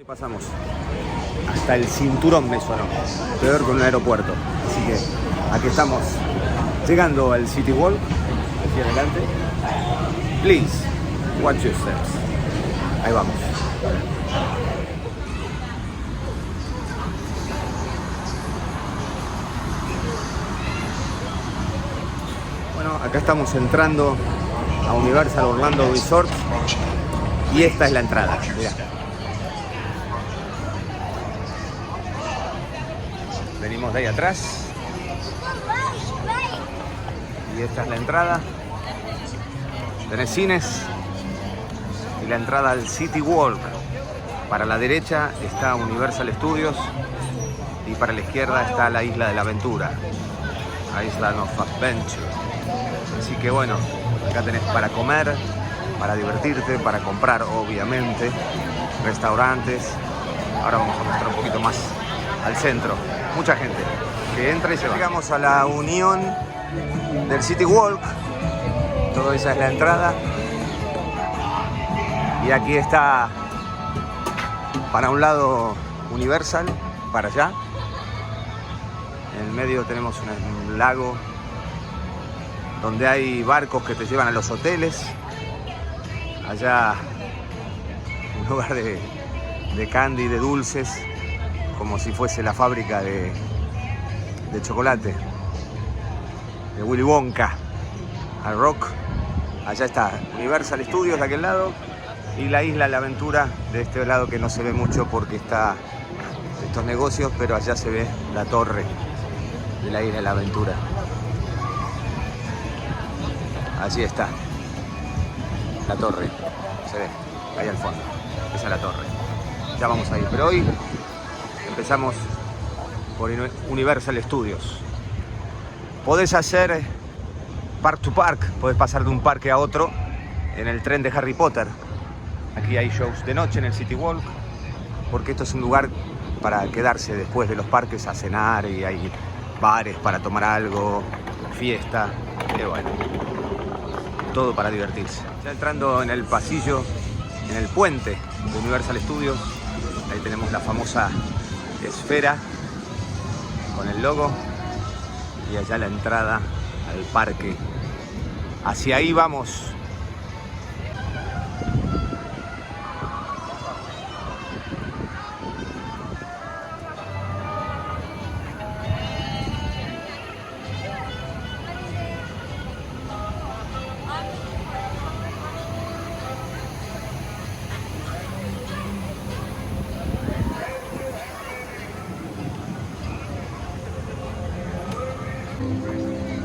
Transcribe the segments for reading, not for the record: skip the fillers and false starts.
Pasamos. Hasta el cinturón me sonó. Peor que un aeropuerto. Así que aquí estamos. Llegando al City Walk. Aquí adelante. Please, watch your steps. Ahí vamos. Bueno, acá estamos entrando a Universal Orlando Resort. Y esta es la entrada. Mirá. Venimos de ahí atrás. Y esta es la entrada. Tenés cines. Y la entrada al City Walk. Para la derecha está Universal Studios. Y para la izquierda está la Isla de la Aventura. Island of Adventure. Así que bueno, acá tenés para comer, para divertirte, para comprar obviamente. Restaurantes. Ahora vamos a mostrar un poquito más al centro. Mucha gente que entra y se va. Llegamos a la unión del City Walk. Toda esa es la entrada. Y aquí está, para un lado Universal, para allá. En el medio tenemos un lago donde hay barcos que te llevan a los hoteles. Allá un lugar de candy, de dulces, como si fuese la fábrica de chocolate de Willy Wonka, al Rock. Allá está Universal Studios de aquel lado y la Isla de la Aventura de este lado, que no se ve mucho porque está estos negocios, pero allá se ve la torre de la Isla de la Aventura. Allí está la torre, se ve ahí al fondo, esa es la torre. Ya vamos a ir, pero hoy empezamos por Universal Studios. Podés hacer park to park, podés pasar de un parque a otro en el tren de Harry Potter. Aquí hay shows de noche en el City Walk, porque esto es un lugar para quedarse después de los parques a cenar, y hay bares para tomar algo, fiesta, y bueno, todo para divertirse. Ya entrando en el pasillo, en el puente de Universal Studios, ahí tenemos la famosa esfera con el logo y allá la entrada al parque. Hacia ahí vamos.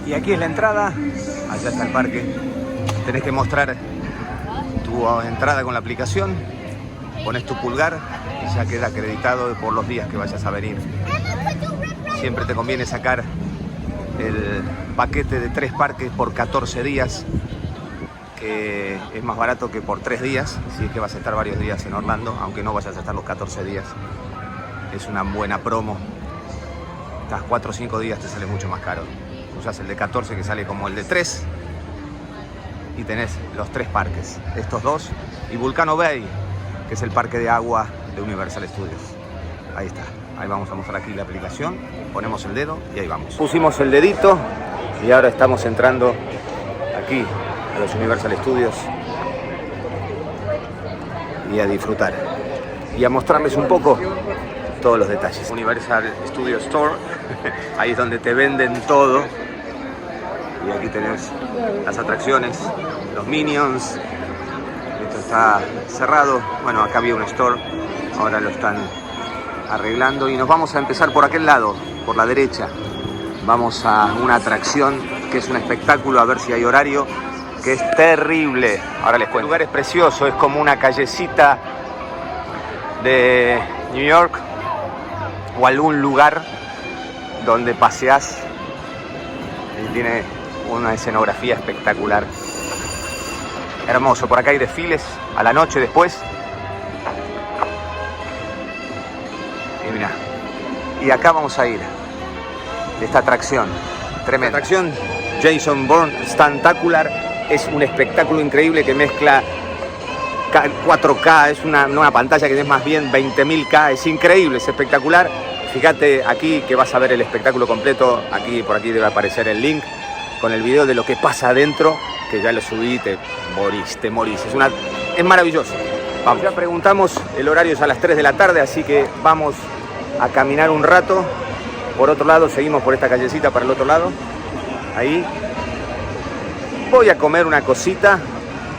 Y aquí es la entrada, allá está el parque. Tenés que mostrar tu entrada con la aplicación, pones tu pulgar y ya queda acreditado por los días que vayas a venir. Siempre te conviene sacar el paquete de 3 parques por 14 días, que es más barato que por 3 días, si es que vas a estar varios días en Orlando, aunque no vayas a estar los 14 días. Es una buena promo. Estás 4 o 5 días, te sale mucho más caro. Usas el de 14 que sale como el de 3 y tenés los 3 parques, estos 2 y Volcano Bay, que es el parque de agua de Universal Studios. Ahí está, ahí vamos a mostrar aquí la aplicación, ponemos el dedo y ahí vamos. Pusimos el dedito y ahora estamos entrando aquí a los Universal Studios y a disfrutar y a mostrarles un poco todos los detalles. Universal Studios Store, ahí es donde te venden todo. Y aquí tenés las atracciones, los Minions. Esto está cerrado. Bueno, acá había un store, ahora lo están arreglando. Y nos vamos a empezar por aquel lado, por la derecha. Vamos a una atracción que es un espectáculo, a ver si hay horario, que es terrible. Ahora les cuento. El lugar es precioso, es como una callecita de New York o algún lugar donde paseás y tiene una escenografía espectacular. Hermoso, por acá hay desfiles a la noche después. Y mirá, y acá vamos a ir. Esta atracción, tremenda. Esta atracción, Jason Bourne Stuntacular, es un espectáculo increíble que mezcla 4K, es una pantalla que es más bien 20.000K, es increíble, es espectacular. Fíjate aquí que vas a ver el espectáculo completo, por aquí debe aparecer el link con el video de lo que pasa adentro, que ya lo subí, te morís, es maravilloso. Vamos. Ya preguntamos, el horario es a las 3 de la tarde, así que vamos a caminar un rato. Por otro lado, seguimos por esta callecita para el otro lado. Ahí. Voy a comer una cosita.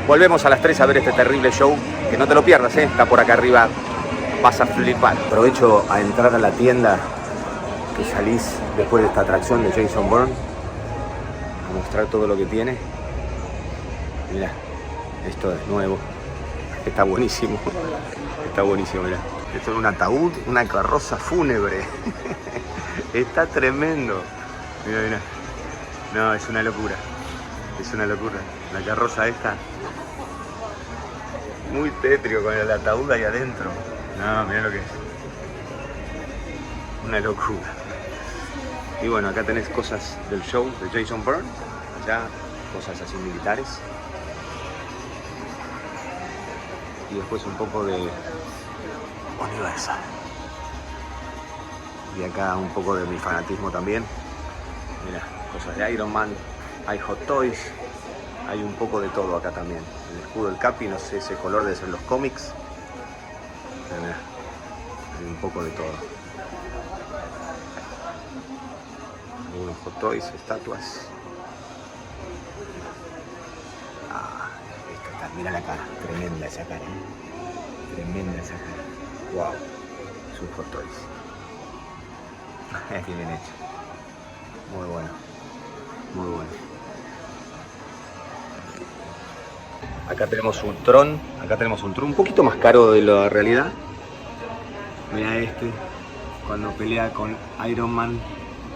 Volvemos a las 3 a ver este terrible show. Que no te lo pierdas, ¿eh? Está por acá arriba. Vas a flipar. Aprovecho a entrar a la tienda que salís después de esta atracción de Jason Bourne. A mostrar todo lo que tiene. Mirá, esto es nuevo. Está buenísimo. Está buenísimo, mirá. Esto es un ataúd, una carroza fúnebre. Está tremendo. Mira, mira. No, es una locura. Es una locura. La carroza esta. Muy tétrico con el ataúd ahí adentro. No, mira lo que es. Una locura. Y bueno, acá tenés cosas del show de Jason Bourne. Allá, cosas así militares. Y después un poco de Universal. Y acá un poco de mi fanatismo también. Mira, cosas de Iron Man, hay Hot Toys, hay un poco de todo acá también. El escudo del Capi, no sé ese color de ser los cómics. Pero mira, hay un poco de todo. Algunos Hot Toys, estatuas. Esto está, mira la cara, tremenda esa cara. Tremenda esa cara. Wow, es un Hot Toys. Qué bien hecho. Muy bueno. Muy bueno. Acá tenemos un Tron. Un poquito más caro de la realidad. Mira este. Cuando pelea con Iron Man,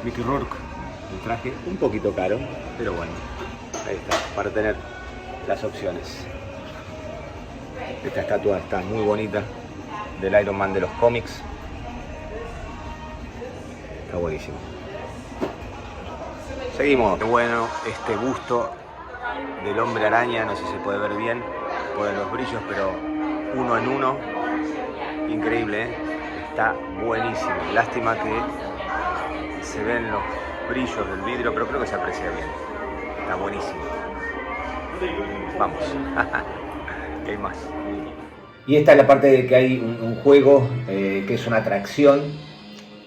Mickey Rourke. El traje un poquito caro, pero bueno. Ahí está, para tener las opciones. Esta estatua está muy bonita. Del Iron Man de los cómics. Está buenísimo. Seguimos. Qué bueno este busto del Hombre Araña. No sé si se puede ver bien por los brillos, pero uno en uno. Increíble, ¿eh? Está buenísimo. Lástima que se ven los brillos del vidrio, pero creo que se aprecia bien. Está buenísimo. Vamos. ¿Qué hay más? Y esta es la parte de que hay un juego que es una atracción.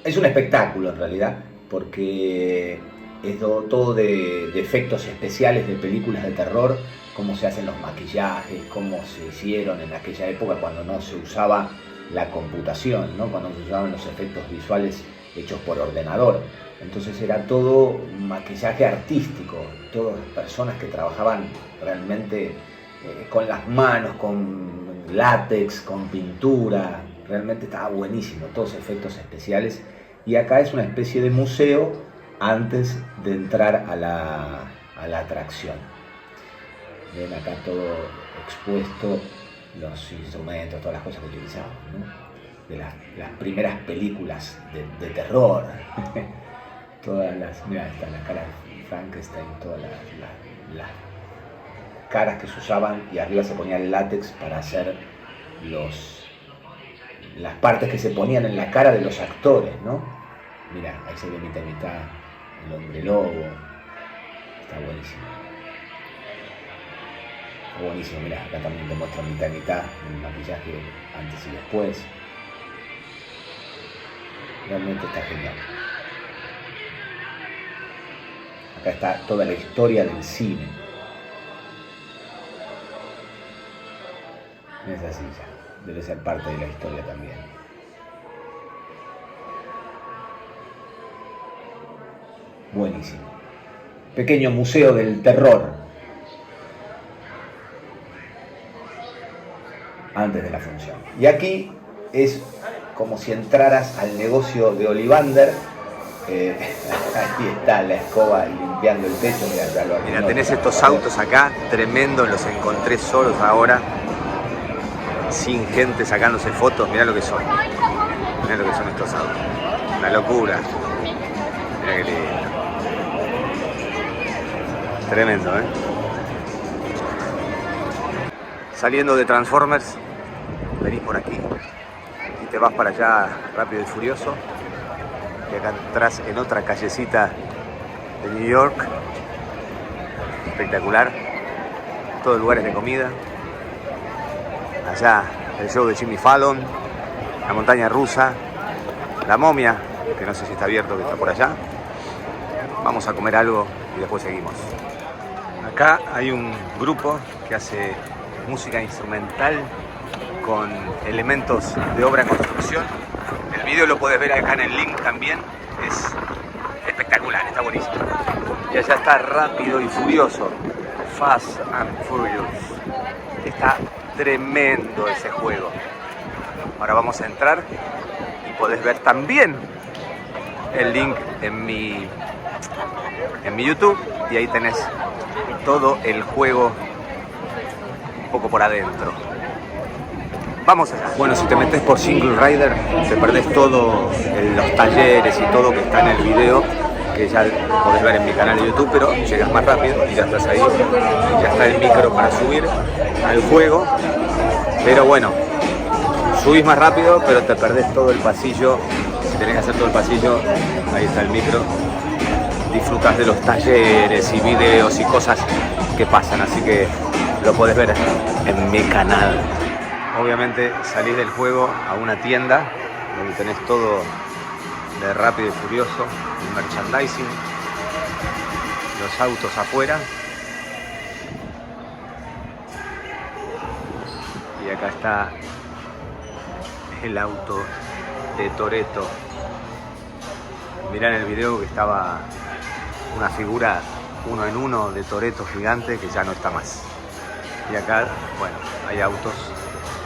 Es un espectáculo en realidad, porque es todo de efectos especiales de películas de terror, cómo se hacen los maquillajes, cómo se hicieron en aquella época cuando no se usaba la computación, ¿no? Cuando se usaban los efectos visuales hechos por ordenador. Entonces era todo maquillaje artístico, todas personas que trabajaban realmente con las manos, con látex, con pintura. Realmente estaba buenísimo, todos efectos especiales. Y acá es una especie de museo antes de entrar a la atracción. Ven acá todo expuesto, los instrumentos, todas las cosas que utilizaban, ¿no? De las primeras películas de terror. Todas las, mira, están las caras de Frankenstein, todas las caras que se usaban, y arriba se ponía el látex para hacer las partes que se ponían en la cara de los actores, ¿no? Mira, ahí se ve mitad y mitad el hombre lobo. Está buenísimo. Está buenísimo, mira, acá también te muestro mitad y mitad el maquillaje antes y después. Realmente está genial. Acá está toda la historia del cine. En esa silla. Debe ser parte de la historia también. Buenísimo. Pequeño museo del terror. Antes de la función. Y aquí es como si entraras al negocio de Ollivander. Aquí está la escoba limpiando el techo. Mira, tenés estos autos acá tremendos, los encontré solos ahora. Sin gente sacándose fotos, mirá lo que son. Mirá lo que son estos autos. Una locura. Mirá qué lindo. Tremendo, ¿eh? Saliendo de Transformers, venís por aquí y te vas para allá Rápido y Furioso. Y acá entras en otra callecita de New York. Espectacular. Todos lugares de comida. Allá el show de Jimmy Fallon, la montaña rusa, la momia, que no sé si está abierto, que está por allá. Vamos a comer algo y después seguimos. Acá hay un grupo que hace música instrumental con elementos de obra en construcción. El video lo podés ver acá en el link también. Es espectacular, está buenísimo. Y allá está Rápido y Furioso, Fast and Furious. Está tremendo ese juego. Ahora vamos a entrar y podés ver también el link en mi YouTube, y ahí tenés todo el juego un poco por adentro. Vamos allá. Bueno, si te metes por Single Rider te perdés todo los talleres y todo que está en el video, que ya podés ver en mi canal de YouTube, pero llegas más rápido y ya estás ahí. Ya está el micro para subir al juego, pero bueno, subís más rápido, pero te perdés todo el pasillo. Si tenés que hacer todo el pasillo, ahí está el micro. Disfrutas de los talleres y videos y cosas que pasan, así que lo podés ver en mi canal. Obviamente salís del juego a una tienda donde tenés todo de Rápido y Furioso, el merchandising, los autos afuera. Y acá está el auto de Toretto. Mirá en el video que estaba una figura 1 en 1 de Toretto gigante que ya no está más. Y acá, bueno, hay autos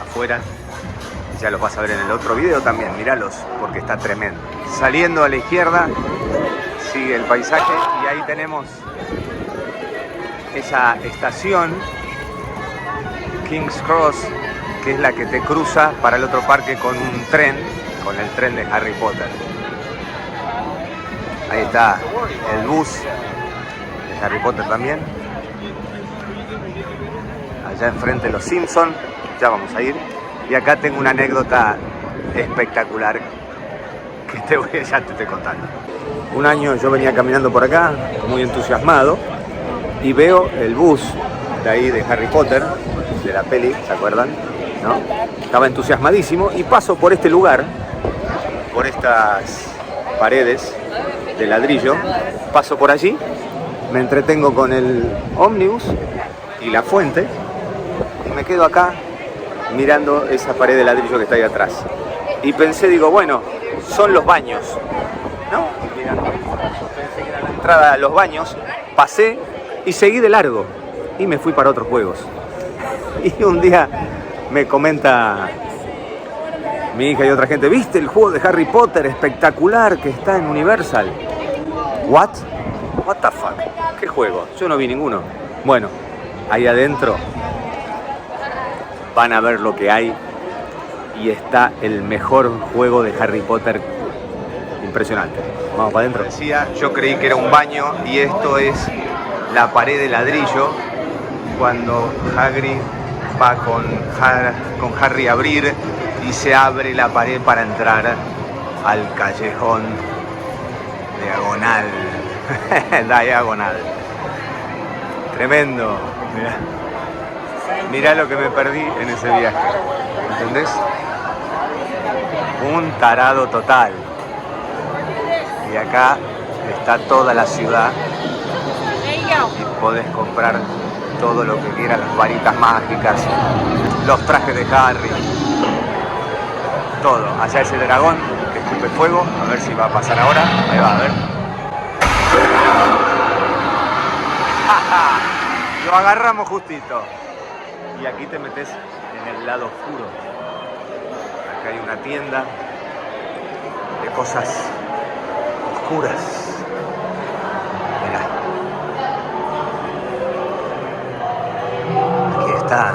afuera. Ya los vas a ver en el otro video también, míralos, porque está tremendo. Saliendo a la izquierda, sigue el paisaje y ahí tenemos esa estación, King's Cross, que es la que te cruza para el otro parque con un tren, con el tren de Harry Potter. Ahí está el bus de Harry Potter también. Allá enfrente los Simpsons, ya vamos a ir. Y acá tengo una anécdota espectacular que ya te estoy contando. Un año yo venía caminando por acá, muy entusiasmado, y veo el bus de ahí de Harry Potter, de la peli, ¿se acuerdan? ¿No? Estaba entusiasmadísimo y paso por este lugar, por estas paredes de ladrillo, paso por allí, me entretengo con el ómnibus y la fuente y me quedo acá mirando esa pared de ladrillo que está ahí atrás. Y pensé, digo, bueno, son los baños, ¿no? Mirando, pensé que era la entrada a los baños, pasé y seguí de largo y me fui para otros juegos. Y un día me comenta mi hija y otra gente, ¿viste el juego de Harry Potter espectacular que está en Universal? What the fuck? ¿Qué juego? Yo no vi ninguno. Bueno, ahí adentro van a ver lo que hay y está el mejor juego de Harry Potter. Impresionante. Vamos para adentro. Decía, yo creí que era un baño y esto es la pared de ladrillo cuando Hagrid va con Harry a abrir y se abre la pared para entrar al callejón diagonal. Diagonal. Tremendo. Mirá. Mirá lo que me perdí en ese viaje. ¿Entendés? Un tarado total. Y acá está toda la ciudad. Y podés comprar todo lo que quieras, las varitas mágicas, los trajes de Harry, todo. Allá ese dragón que escupe fuego, a ver si va a pasar ahora. Ahí va, a ver. Lo agarramos justito. Y aquí te metes en el lado oscuro. Acá hay una tienda de cosas oscuras. Mirá. Aquí está.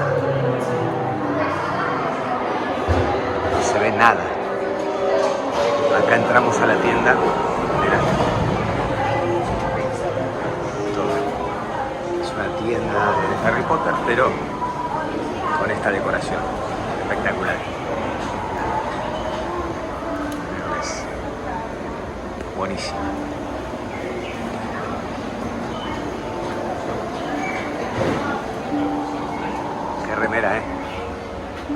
No se ve nada. Acá entramos a la tienda. Mirá. Todo. Es una tienda de Harry Potter, pero con esta decoración espectacular. Es buenísimo. Qué remera,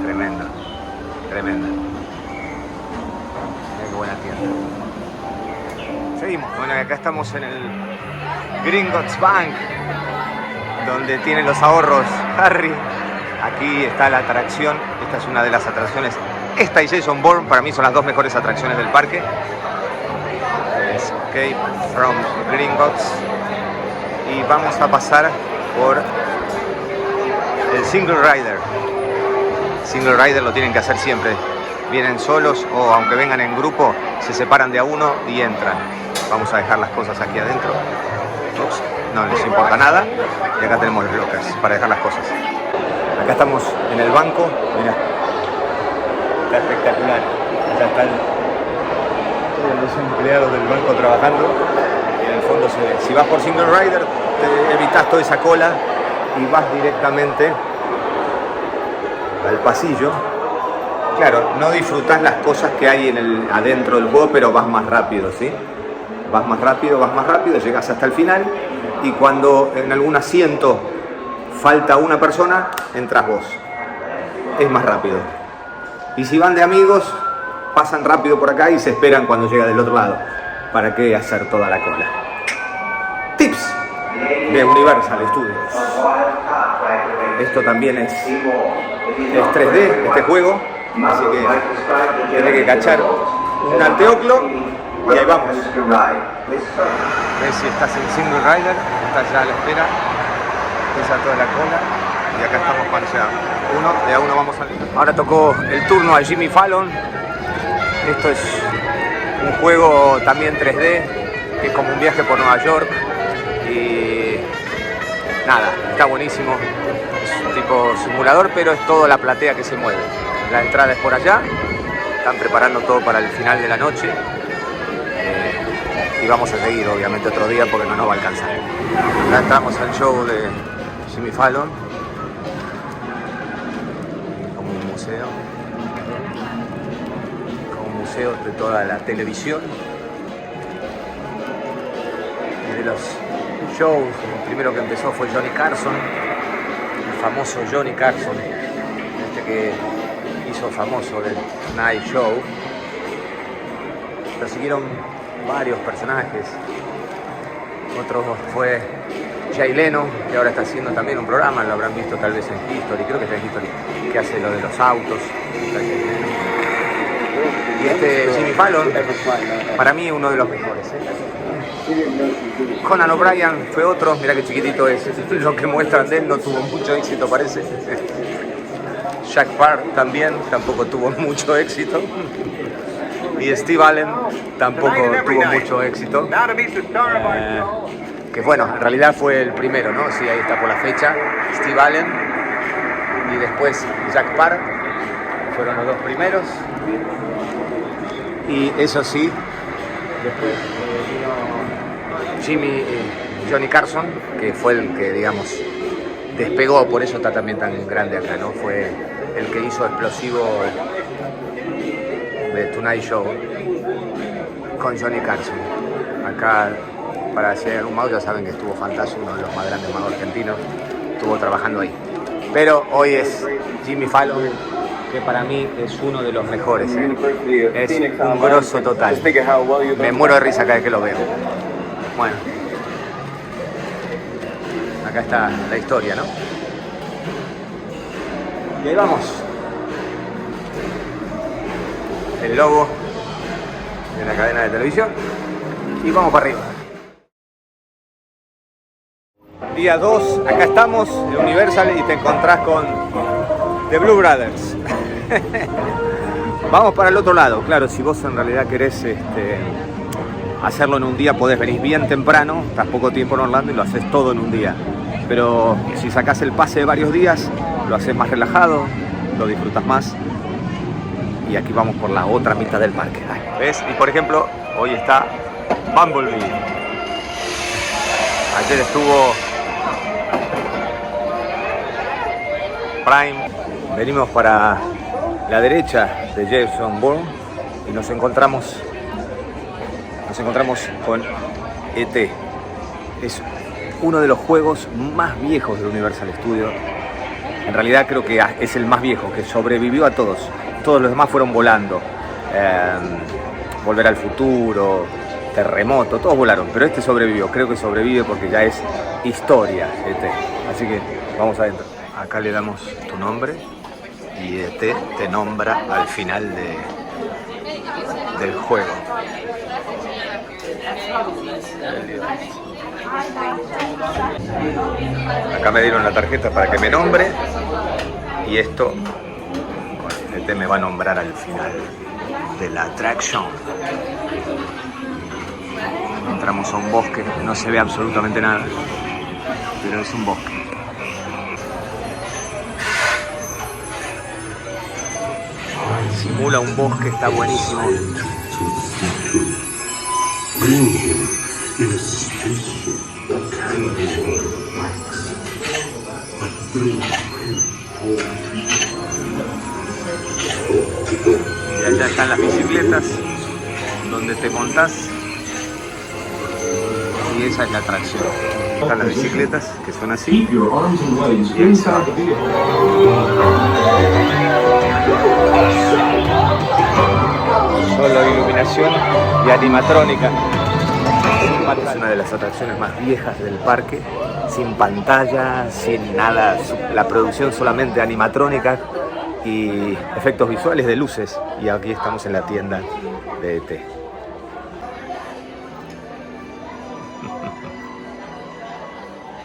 tremenda, tremenda. Mira qué buena tienda. Seguimos. Bueno, acá estamos en el Gringotts Bank, donde tienen los ahorros Harry. Aquí está la atracción. Esta es una de las atracciones. Esta y Jason Bourne para mí son las dos mejores atracciones del parque. Escape from Gringotts. Y vamos a pasar por el Single Rider. Single Rider lo tienen que hacer siempre. Vienen solos o aunque vengan en grupo, se separan de a uno y entran. Vamos a dejar las cosas aquí adentro. Ups, no les importa nada. Y acá tenemos los lockers para dejar las cosas. Acá estamos en el banco. Mira, está espectacular. Ya están todos los empleados del banco trabajando. Y en el fondo se ve. Si vas por Single Rider, te evitas toda esa cola y vas directamente al pasillo. Claro, no disfrutás las cosas que hay adentro del juego, pero vas más rápido, ¿sí? Vas más rápido, llegas hasta el final y cuando en algún asiento falta una persona, entras vos. Es más rápido. Y si van de amigos, pasan rápido por acá y se esperan cuando llega del otro lado. ¿Para qué hacer toda la cola? Tips de Universal Studios. Esto también es 3D, este juego. Así que tiene que cachar un anteoclo y ahí vamos. Ves si estás en Single Rider, estás ya a la espera, empieza toda la cola y acá estamos cuando sea de a uno vamos a salir. Ahora tocó el turno a Jimmy Fallon. Esto es un juego también 3D, que es como un viaje por Nueva York y nada, está buenísimo. Es un tipo simulador, pero es toda la platea que se mueve. La entrada es por allá, están preparando todo para el final de la noche y vamos a seguir obviamente otro día porque no nos va a alcanzar. Acá entramos al show de Jimmy Fallon, como un museo de toda la televisión y de los shows. El primero que empezó fue Johnny Carson, el famoso Johnny Carson, que hizo famoso del Tonight Show. Lo siguieron varios personajes. Otro fue Jay Leno, que ahora está haciendo también un programa, lo habrán visto tal vez en History, creo que está en History, que hace lo de los autos. Y este Jimmy Fallon, para mí uno de los mejores. Conan O'Brien fue otro, mirá que chiquitito es, lo que muestran de él, no tuvo mucho éxito parece. Jack Park también, tampoco tuvo mucho éxito. Y Steve Allen tampoco tuvo mucho éxito. Que bueno, en realidad fue el primero, ¿no? Sí, ahí está por la fecha. Steve Allen y después Jack Park fueron los dos primeros. Y eso sí, después vino Johnny Carson, que fue el que, digamos, despegó, por eso está también tan grande acá, ¿no? Fue el que hizo explosivo de Tonight Show con Johnny Carson. Acá, para hacer un mouse, ya saben que estuvo Fantasio, uno de los más grandes magos argentinos, estuvo trabajando ahí. Pero hoy es Jimmy Fallon, que para mí es uno de los mejores, ¿eh? Es un grosso total. Me muero de risa cada vez que lo veo. Bueno, acá está la historia, ¿no? Y ahí vamos. El logo de la cadena de televisión. Y vamos para arriba. Día 2, acá estamos en Universal y te encontrás con The Blues Brothers. Vamos para el otro lado. Claro, si vos en realidad querés hacerlo en un día, podés venir bien temprano, estás poco tiempo en Orlando y lo haces todo en un día. Pero si sacás el pase de varios días, lo haces más relajado, lo disfrutas más. Y aquí vamos por la otra mitad del parque. ¿Ves? Y por ejemplo, hoy está Bumblebee. Ayer estuvo Prime. Venimos para la derecha de Jason Bourne y nos encontramos con ET. Es uno de los juegos más viejos del Universal Studios. En realidad creo que es el más viejo, que sobrevivió a todos. Todos los demás fueron volando. Volver al Futuro, Terremoto, todos volaron, pero este sobrevivió. Creo que sobrevive porque ya es historia, ET. Así que vamos adentro. Acá le damos tu nombre y ET te nombra al final del juego. Acá me dieron la tarjeta para que me nombre y esto ET me va a nombrar al final de la atracción. Entramos a un bosque, no se ve absolutamente nada, pero es un bosque. Simula un bosque, está buenísimo. Y allá están las bicicletas donde te montás y esa es la atracción. Están las bicicletas que son así y ahí está. Solo iluminación y animatrónica. Es una de las atracciones más viejas del parque, sin pantalla, sin nada, la producción solamente animatrónica y efectos visuales de luces. Y aquí estamos en la tienda de ET.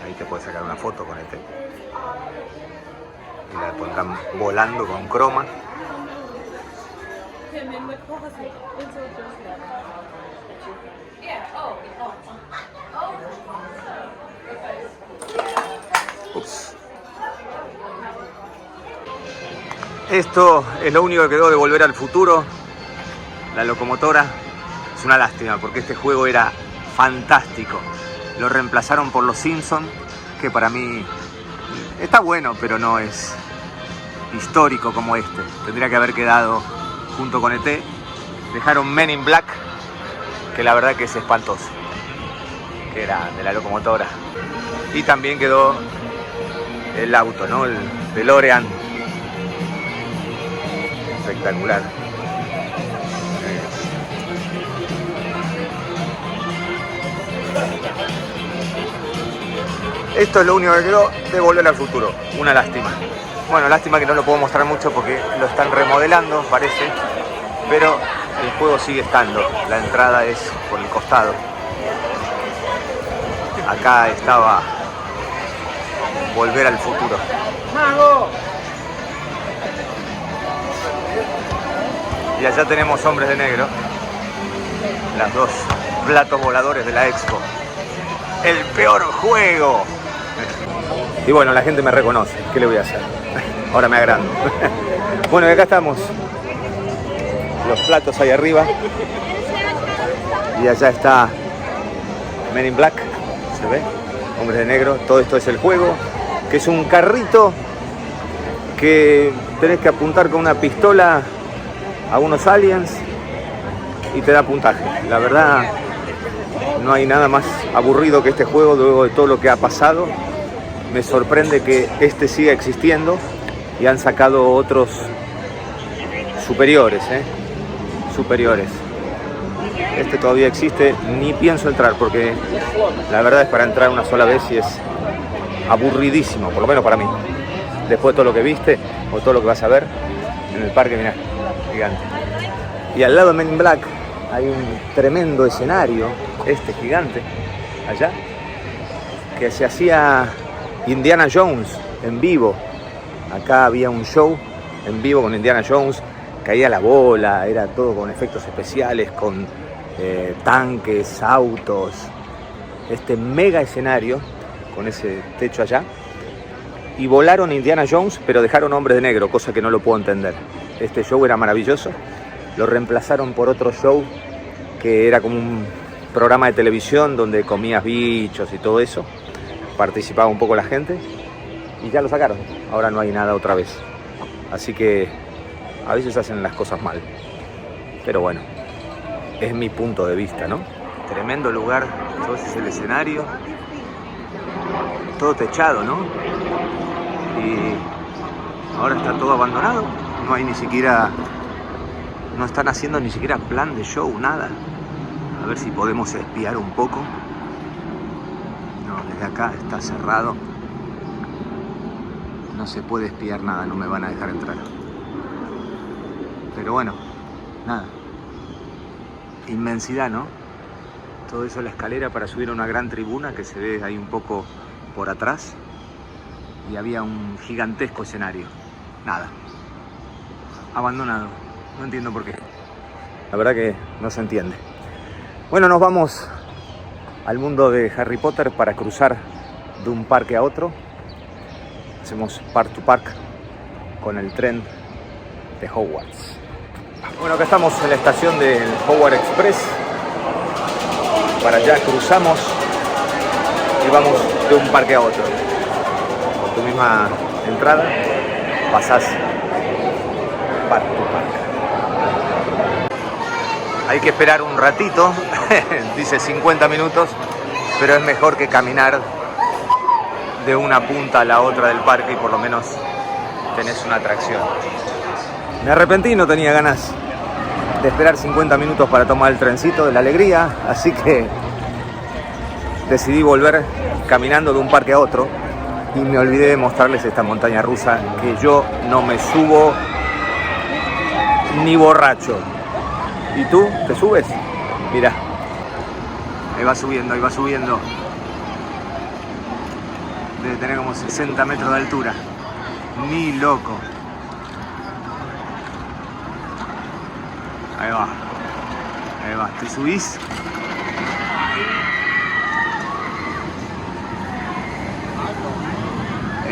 Ahí te puedes sacar una foto con ET. Y la pondrán volando con croma. Ups. Esto es lo único que quedó de Volver al Futuro. La locomotora. Es una lástima porque este juego era fantástico. Lo reemplazaron por Los Simpsons, que para mí está bueno, pero no es histórico como este. Tendría que haber quedado junto con ET. Dejaron Men in Black, que la verdad que es espantoso, que era de la locomotora. Y también quedó el auto, ¿no? El DeLorean. Espectacular. Esto es lo único que quedó de Volver al Futuro. Una lástima. Bueno, lástima que no lo puedo mostrar mucho porque lo están remodelando, parece. Pero el juego sigue estando. La entrada es por el costado. Acá estaba Volver al Futuro. Y allá tenemos Hombres de Negro. Las dos platos voladores de la Expo. El peor juego. Y bueno, la gente me reconoce. ¿Qué le voy a hacer? Ahora me agrando. Bueno, y acá estamos. Los platos ahí arriba. Y allá está Men in Black. ¿Se ve? Hombres de Negro. Todo esto es el juego. Que es un carrito que tenés que apuntar con una pistola a unos aliens y te da puntaje. La verdad, no hay nada más aburrido que este juego luego de todo lo que ha pasado. Me sorprende que este siga existiendo y han sacado otros superiores, superiores. Este todavía existe, ni pienso entrar porque la verdad es para entrar una sola vez y es aburridísimo, por lo menos para mí. Después de todo lo que viste o todo lo que vas a ver en el parque, mirá, gigante. Y al lado de Men in Black hay un tremendo escenario, gigante, allá, que se hacía Indiana Jones en vivo. Acá había un show en vivo con Indiana Jones, caía la bola, era todo con efectos especiales, con tanques, autos, mega escenario con ese techo allá. Y volaron Indiana Jones, pero dejaron Hombres de Negro, cosa que no lo puedo entender. Este show era maravilloso. Lo reemplazaron por otro show que era como un programa de televisión donde comías bichos y todo eso. Participaba un poco la gente y ya lo sacaron. Ahora no hay nada otra vez. Así que a veces hacen las cosas mal. Pero bueno, es mi punto de vista, ¿no? Tremendo lugar, todo ese es el escenario. Todo techado, ¿no? Y ahora está todo abandonado. No hay ni siquiera... No están haciendo ni siquiera plan de show, nada. A ver si podemos espiar un poco. No, desde acá está cerrado. No se puede espiar nada, no me van a dejar entrar. Pero bueno, nada. Inmensidad, ¿no? Todo eso, la escalera para subir a una gran tribuna que se ve ahí un poco por atrás. Y había un gigantesco escenario. Nada. Abandonado. No entiendo por qué. La verdad que no se entiende. Bueno, nos vamos al mundo de Harry Potter para cruzar de un parque a otro. Hacemos Park to Park con el tren de Hogwarts. Bueno, acá estamos en la estación del Hogwarts Express. Para allá cruzamos y vamos de un parque a otro. Con tu misma entrada pasás Park to Park. Hay que esperar un ratito, dice 50 minutos, pero es mejor que caminar de una punta a la otra del parque y por lo menos tenés una atracción. Me arrepentí, no tenía ganas de esperar 50 minutos para tomar el trencito de la alegría, así que decidí volver caminando de un parque a otro y me olvidé de mostrarles esta montaña rusa que yo no me subo ni borracho. ¿Y tú? ¿Te subes? Mira. Ahí va subiendo, ahí va subiendo. Debe tener como 60 metros de altura. Ni loco. Ahí va. Ahí va. ¿Te subís?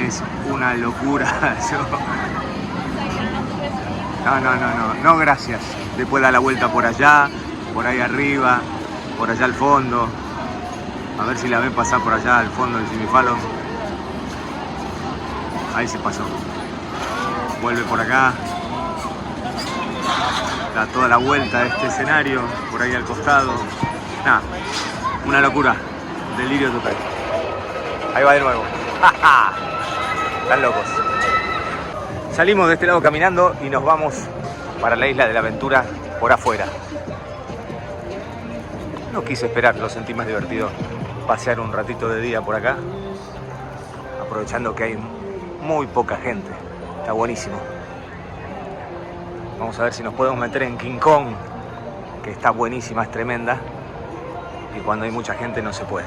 Es una locura. No, gracias. Después da la vuelta por allá, por ahí arriba, por allá al fondo. A ver si la ven pasar por allá al fondo del Jimmy Fallon. Ahí se pasó. Vuelve por acá. Da toda la vuelta de este escenario, por ahí al costado. Nada, una locura. Delirio total. Ahí va de nuevo. Están locos. Salimos de este lado caminando y nos vamos para la Isla de la Aventura por afuera. No quise esperar, lo sentí más divertido pasear un ratito de día por acá, aprovechando que hay muy poca gente. Está buenísimo. Vamos a ver si nos podemos meter en King Kong, que está buenísima, es tremenda, y cuando hay mucha gente no se puede.